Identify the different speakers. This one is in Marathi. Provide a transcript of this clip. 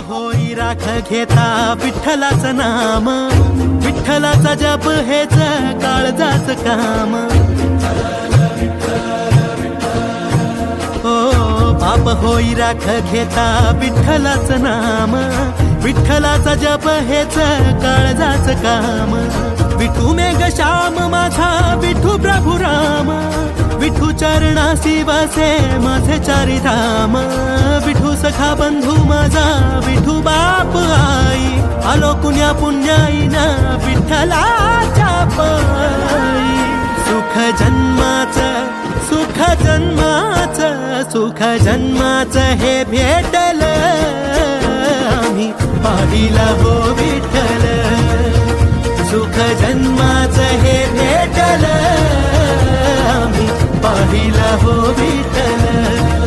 Speaker 1: होई राख घेता विठ्ठलाचं नाम, विठ्ठलाचा जप हेच काळजाच काम. हो पाप होई राख घेता विठ्ठलाचं नाम, विठ्ठलाचा जप हेच काळजाच काम. विठू मेघ श्याम माझा विठू प्रभू राम, विठू चरणासी वसे माझे चारी धाम. विठू सखा बंधू माझा विठू बाप आई, आलो कुण्या पुण्याईना विठ्ठलाच्या पायी. सुख जन्माचं सुख जन्माचं सुख जन्माचं हे भेटलं आम्ही पाहिला हो विठ्ठल. सुख जन्माचं हे भेटलं आम्ही पाहिला हो विठ्ठल.